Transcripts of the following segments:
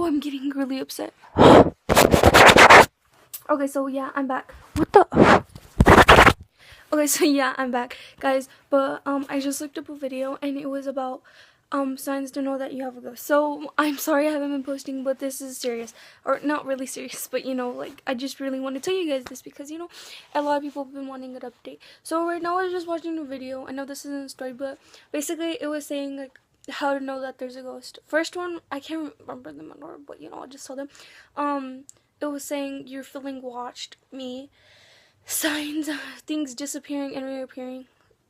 I'm getting really upset. Okay, so yeah, I'm back. What the? Okay, so yeah, I'm back, guys. But I just looked up a video and it was about signs to know that you have a ghost. So I'm sorry I haven't been posting, but this is serious, or not really serious, but you know, like I just really want to tell you guys this because you know, a lot of people have been wanting an update. So right now I was just watching a video. I know this isn't a story, but basically it was saying like how to know that there's a ghost. First one, I can't remember them in order, but you know, I'll just tell them. It was saying you're feeling watched. Me. Signs, things disappearing and reappearing.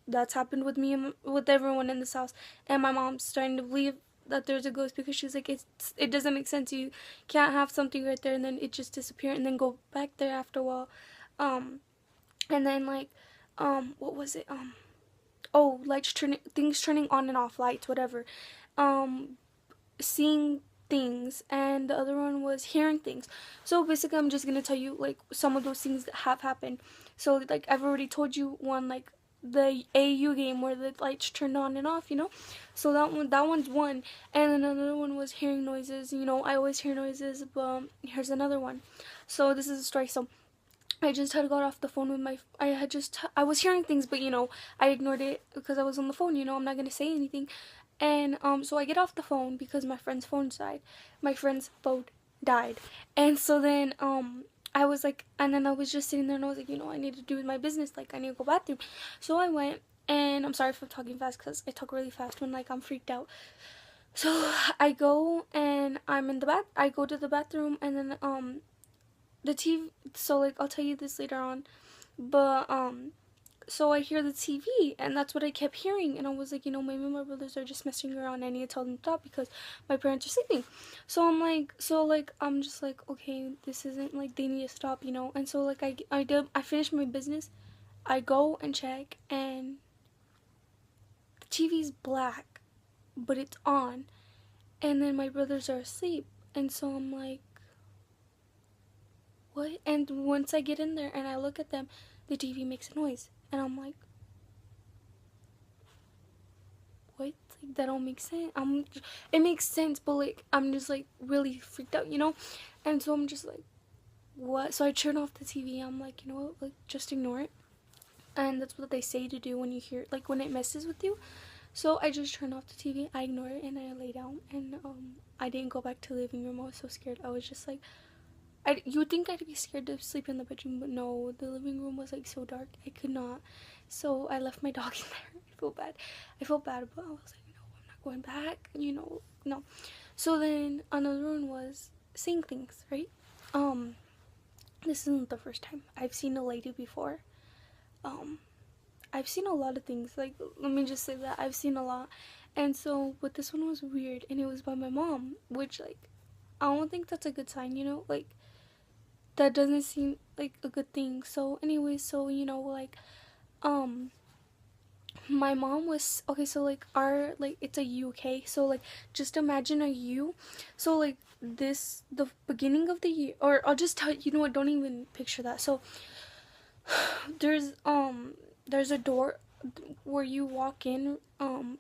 That's happened with me and with everyone in this house. And my mom's starting to believe that there's a ghost because she's like, it doesn't make sense. You can't have something right there and then it just disappear and then go back there after a while. And then like, what was it? Oh, lights turning, things turning on and off, lights, whatever. Seeing things, and the other one was hearing things. So basically I'm just gonna tell you like some of those things that have happened. So like I've already told you one, like the AU game where the lights turned on and off, you know. So that one's one. And then another one was hearing noises. You know, I always hear noises, but here's another one. So this is a story. So I just had got off the phone with I was hearing things, but you know, I ignored it because I was on the phone, you know, I'm not gonna say anything. And so I get off the phone because my friend's phone died. My friend's phone died. And so then I was like, and then I was just sitting there and I was like, you know, I need to do my business, like I need to go bathroom. So I went, and I'm sorry for talking fast because I talk really fast when like I'm freaked out. So I go and I go to the bathroom, and then the TV, so like I'll tell you this later on, but so I hear the TV, and that's what I kept hearing, and I was like, you know, maybe my brothers are just messing around. I need to tell them to stop because my parents are sleeping. So I'm just like, okay, this isn't like, they need to stop, you know. And so like I finished my business. I go and check, and the TV's black, but it's on, and then my brothers are asleep, and so I'm like, what? And once I get in there and I look at them, the TV makes a noise. And I'm like, what? Like, that don't make sense. It makes sense, but like, I'm just like really freaked out, you know? And so I'm just like, what? So I turn off the TV. I'm like, you know what? Like, just ignore it. And that's what they say to do when you hear, like, when it messes with you. So I just turned off the TV. I ignored it and I lay down. And I didn't go back to the living room. I was so scared. I was just like, you would think I'd be scared to sleep in the bedroom, but no, the living room was like so dark, I could not. So I left my dog in there. I felt bad, but I was like, no, I'm not going back, you know, no. So then another one was seeing things, right? This isn't the first time. I've seen a lady before. I've seen a lot of things, like, let me just say that I've seen a lot. And so, but this one was weird, and it was by my mom, which, like, I don't think that's a good sign, you know, like, that doesn't seem like a good thing. So anyway, so you know, like my mom was okay, so like our, like, it's a U, okay, so like just imagine a U. So like this, the beginning of the year, or I'll just tell you, you know what, don't even picture that. So there's there's a door where you walk in.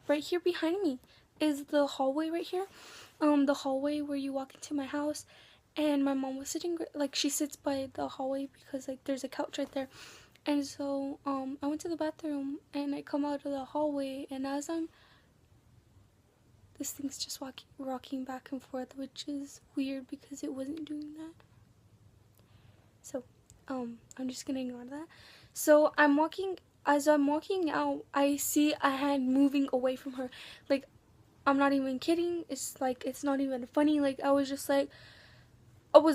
Right here behind me is the hallway right here. The hallway where you walk into my house. And my mom was sitting, like, she sits by the hallway because like there's a couch right there. And so I went to the bathroom and I come out of the hallway, and as this thing's just rocking back and forth, which is weird because it wasn't doing that. So I'm just gonna ignore that. So as I'm walking out, I see a hand moving away from her. Like, I'm not even kidding. It's like, it's not even funny. Like, I was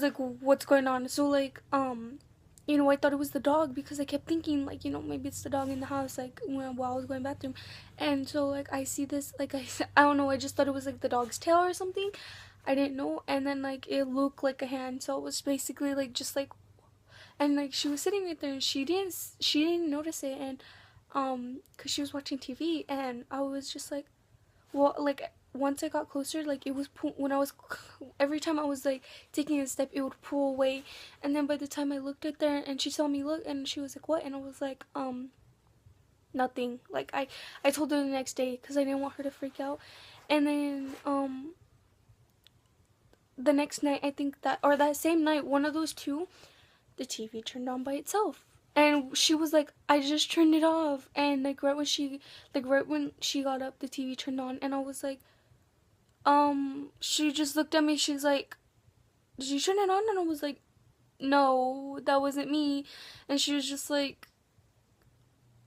like, what's going on? So like, you know, I thought it was the dog because I kept thinking, like, you know, maybe it's the dog in the house, like, while I was going bathroom. And so like I see this, like, I don't know, I just thought it was like the dog's tail or something. I didn't know. And then like it looked like a hand, so it was basically like just like, and like she was sitting right there, and she didn't notice it. And because she was watching TV, and I was just like, well, like, once I got closer, like, it was when I was, every time I was like taking a step, it would pull away. And then by the time I looked at there, and she saw me look, and she was like, what? And I was like, nothing. Like, I told her the next day because I didn't want her to freak out. And then the next night, I think that, or that same night, one of those two, the TV turned on by itself. And she was like, I just turned it off. And like right when she got up, the TV turned on. And I was like, she just looked at me. She's like, did you turn it on? And I was like, no, that wasn't me. And she was just like,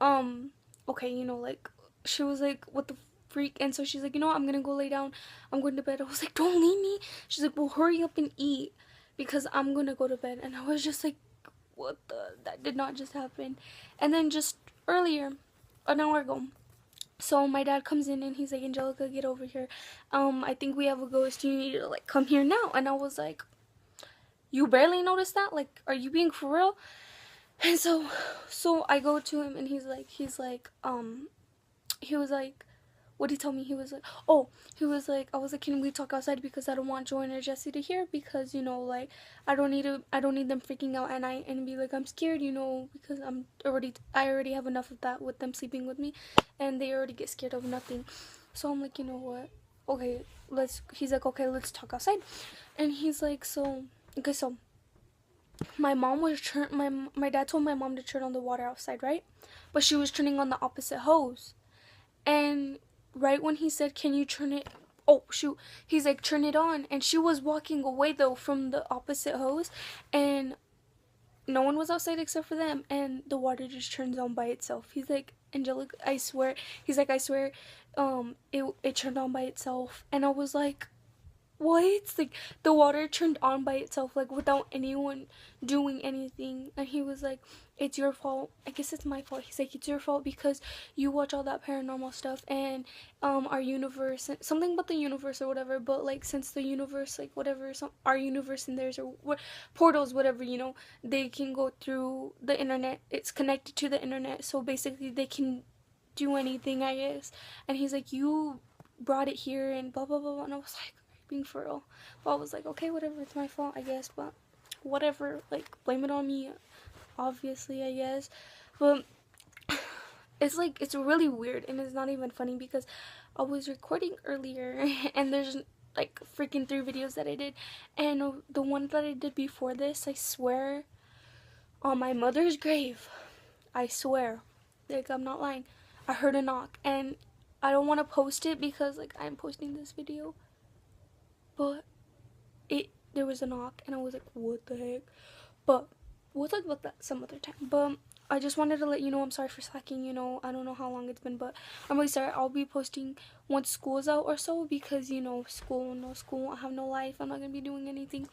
okay, you know, like, she was like, what the freak? And so she's like, you know what, I'm gonna go lay down, I'm going to bed. I was like, don't leave me. She's like, well, hurry up and eat because I'm gonna go to bed. And I was just like, what the, that did not just happen. And then just earlier, an hour ago, so my dad comes in and he's like, Angelica, get over here, I think we have a ghost, you need to like come here now. And I was like, you barely noticed that? Like, are you being for real? And so I go to him and he was like, what did he tell me? He was like, I was like, can we talk outside because I don't want Joanne or Jesse to hear, because, you know, like, I don't need them freaking out and be like, I'm scared, you know, because I already have enough of that with them sleeping with me, and they already get scared of nothing. So I'm like, you know what? Okay, he's like, okay, let's talk outside. And he's like, so my dad told my mom to turn on the water outside, right? But she was turning on the opposite hose. And right when he said, can you turn it, oh shoot, he's like, turn it on. And she was walking away though from the opposite hose, and no one was outside except for them, and the water just turns on by itself. He's like, Angelica, I swear, I swear, it turned on by itself. And I was like, what? Like, the water turned on by itself, like, without anyone doing anything. And he was like, it's your fault. I guess it's my fault. He's like, it's your fault because you watch all that paranormal stuff, and our universe, something about the universe or whatever, but like, since the universe, like, whatever, our universe and theirs, or what, portals, whatever, you know, they can go through the internet. It's connected to the internet, so basically they can do anything, I guess. And he's like, you brought it here and blah blah blah. And I was like, being for real. But I was like, okay, whatever, it's my fault, I guess, but whatever, like, blame it on me, obviously, I guess. But it's like, it's really weird, and it's not even funny because I was recording earlier and there's like freaking 3 videos that I did, and the one that I did before this, I swear on my mother's grave, I swear, like, I'm not lying, I heard a knock. And I don't want to post it because, like, I'm posting this video, but there was a knock and I was like, what the heck? But we'll talk about that some other time. But I just wanted to let you know, I'm sorry for slacking, you know, I don't know how long it's been, but I'm really sorry. I'll be posting once school's out or so, because, you know, no school, I have no life, I'm not gonna be doing anything.